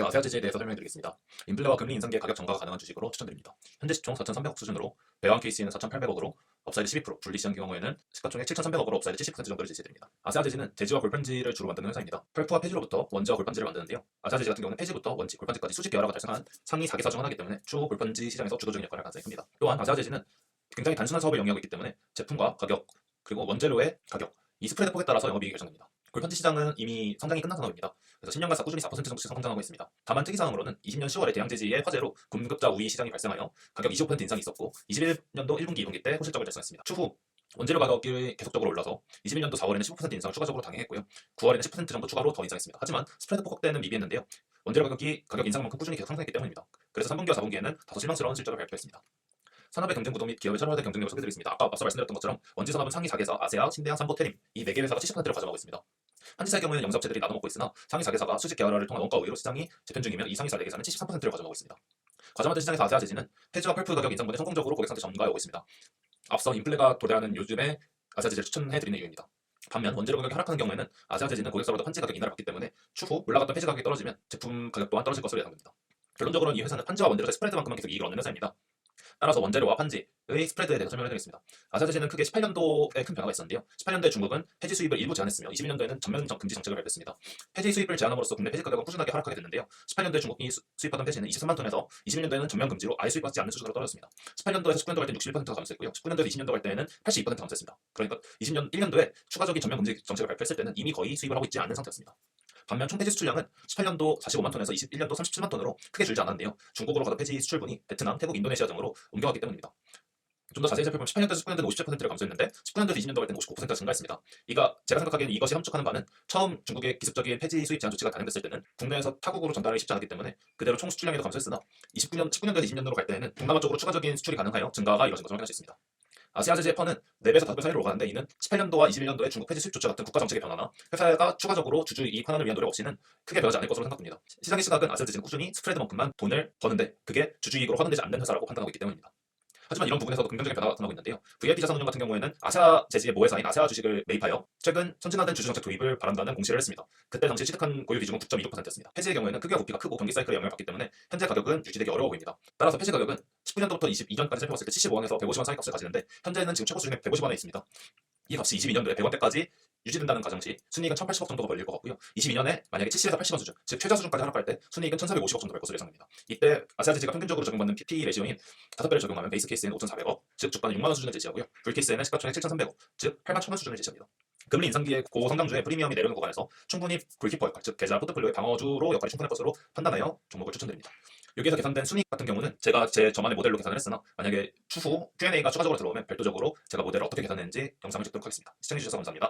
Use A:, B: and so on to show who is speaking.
A: 아세아 제지에 대해서 설명드리겠습니다. 인플레와 금리 인상기의 가격 전가가 가능한 주식으로 추천드립니다. 현재 시총 4,300억 수준으로 배당 케이스는 4,800억으로 업사이드 12%, 분리시장 경우에는 시가총액 7,300억으로 업사이드 70% 정도를 제시해드립니다. 아세아 제지는 제지와 골판지를 주로 만드는 회사입니다. 펄프와 폐지로부터 원지와 골판지를 만드는데요. 아세아 제지 같은 경우는 폐지부터 원지, 골판지까지 수직 계열화가 달성한 상위 4개사 중 하나이기 때문에 추후 골판지 시장에서 주도적인 역할을 할 가능성이 큽니다. 또한 아세아 제지는 굉장히 단순한 사업을 영위하고 있기 때문에 제품과 가격, 그리고 원재료의 가격, 이 스프레드 폭에 따라서 영업이익이 결정됩니다. 골판지 시장은 이미 성장이 끝난 산업입니다. 그래서 10년간 꾸준히 4% 정도씩 성장하고 있습니다. 다만 특이사항으로는 20년 10월에 대양제지의 화재로 공급자 우위 시장이 발생하여 가격 25% 인상이 있었고 21년도 1분기, 2분기 때 호실적을 달성했습니다. 추후 원재료 가격이 계속적으로 올라서 21년도 4월에는 15% 인상을 추가적으로 당행했고요. 9월에는 10% 정도 추가로 더 인상했습니다. 하지만 스프레드 폭격대는 미비했는데요. 원재료 가격 인상만큼 꾸준히 계속 상승했기 때문입니다. 그래서 3분기와 4분기에는 다소 실망스러운 실적을 발표했습니다. 산업의 경쟁 구도 및 기업의 차별화된 경쟁력을 소개드리겠습니다. 앞서 말씀드렸던 것처럼 원지 산업은 상위 4개사 아세아, 신대양, 삼보, 테림 이 4개 회사가 70%를 가져가고 있습니다. 한지사의 경우에는 영세업체들이 나눠먹고 있으나 상위 4개사가 수직 계열화를 통한 원가 우위로 시장이 재편 중이면 이 상위 4개사는 73%를 가져가고 있습니다. 과자마트 시장에서 아세아 제지는 폐지와 펄프 가격 인상분에 성공적으로 고객상태 전가해 오고 있습니다. 앞서 인플레가 도래하는 요즘에 아세아 제지를 추천해드리는 이유입니다. 반면 원재료 가격이 하락하는 경우에는 아세아 제지는 고객사로부터 판지 가격 인하를 받기 때문에 추후 올라갔던 폐지 가격이 떨어지면 제품 가격 또한 떨어질 것으로 예상됩니다. 결론적으로는 이 회사는 판지와 원재료의 스프레드만큼만 계속 이익을 얻는 회사입니다. 따라서 원재료와 판지의 스프레드에 대해서 설명해드리겠습니다. 아세아제지는 크게 18년도에 큰 변화가 있었는데요. 18년도에 중국은 폐지 수입을 일부 제한했으며 21년도에는 전면 금지 정책을 발표했습니다. 폐지 수입을 제한함으로써 국내 폐지 가격은 꾸준하게 하락하게 됐는데요. 18년도에 중국이 수입하던 폐지는 23만 톤에서 21년도에는 전면 금지로 아예 수입하지 않는 수준으로 떨어졌습니다. 18년도에서 19년도 갈 때는 61%가 감소했고요. 19년도에서 20년도 갈 때는 82% 감소했습니다. 그러니까 1년도에 추가적인 전면 금지 정책을 발표했을 때는 이미 거의 수입을 하고 있지 않은 상태였습니다. 반면 총 폐지 수출량은 18년도 45만 톤에서 21년도 37만 톤으로 크게 줄지 않았는데요. 중국으로 가던 폐지 수출분이 베트남, 태국, 인도네시아 등으로 옮겨갔기 때문입니다. 좀 더 자세히 살펴보면 18년도에서 19년도는 57%를 감소했는데 19년도에서 20년도 갈 때는 59%가 증가했습니다. 제가 생각하기에는 이것이 함축하는 바는 처음 중국의 기습적인 폐지 수입 제한 조치가 단행됐을 때는 국내에서 타국으로 전달하기 쉽지 않았기 때문에 그대로 총 수출량에도 감소했으나 19년도에서 20년도로 갈 때는 동남아 쪽으로 추가적인 수출이 가능하여 증가가 이뤄진 것을 확인할 수 있습니다. 아시아 제지의 펀은 4배에서 5배 사이로 오가는데 이는 18년도와 21년도의 중국 폐지 수입 조치 같은 국가 정책의 변화나 회사가 추가적으로 주주 이익 환원을 위한 노력 없이는 크게 변하지 않을 것으로 생각됩니다. 시장의 시각은 아시아 제지는 꾸준히 스프레드만큼만 돈을 버는데 그게 주주 이익으로 환원되지 않는 회사라고 판단하고 있기 때문입니다. 하지만 이런 부분에서도 긍정적인 변화가 나타나고 있는데요. VIP 자산운용 같은 경우에는 아세아 제지의 모회사인 아세아 주식을 매입하여 최근 선진화된 주주 정책 도입을 바란다는 공시를 했습니다. 그때 당시 취득한 보유 비중은 9.26%였습니다. 폐지의 경우에는 크기와 부피가 크고 경기 사이클에 영향을 받기 때문에 현재 가격은 유지되기 어려워 보입니다. 따라서 폐지 가격은 19년도부터 22년까지 살펴봤을 때 75원에서 150원 사이 값을 가지는데 현재는 지금 최고 수준의 150원에 있습니다. 이 값이 22년도에 100원대까지 유지된다는 가정시 순이익은 1,080억 정도가 벌릴 것 같고요. 22년에 만약에 70에서 80원 수준, 즉 최저 수준까지 하락할 때 순이익은 1,450억 정도 될 것으로 예상됩니다. 이때 아세아제지가 평균적으로 적용받는 PE 레시오인 5배를 적용하면 베이스 케이스에는 5,400억, 즉 주가는 6만 원 수준을 제시하고요. 불 케이스에는 시가총액 7,300억, 즉 8만 1,000원 수준을 제시합니다. 금리 인상기의 고성장 중에 프리미엄이 내려오는 구간에서 충분히 골키퍼 역할, 즉 계좌 포트폴리오의 방어주로 역할이 충분할 것으로 판단하여 종목을 추천드립니다. 여기에서 계산된 순이익 같은 경우는 제가 저만의 모델로 계산을 했으나 만약에 추후 Q&A가 추가적으로 들어오면 별도적으로 제가 모델을 어떻게 계산했는지 영상을 찍도록 하겠습니다. 시청해주셔서 감사합니다.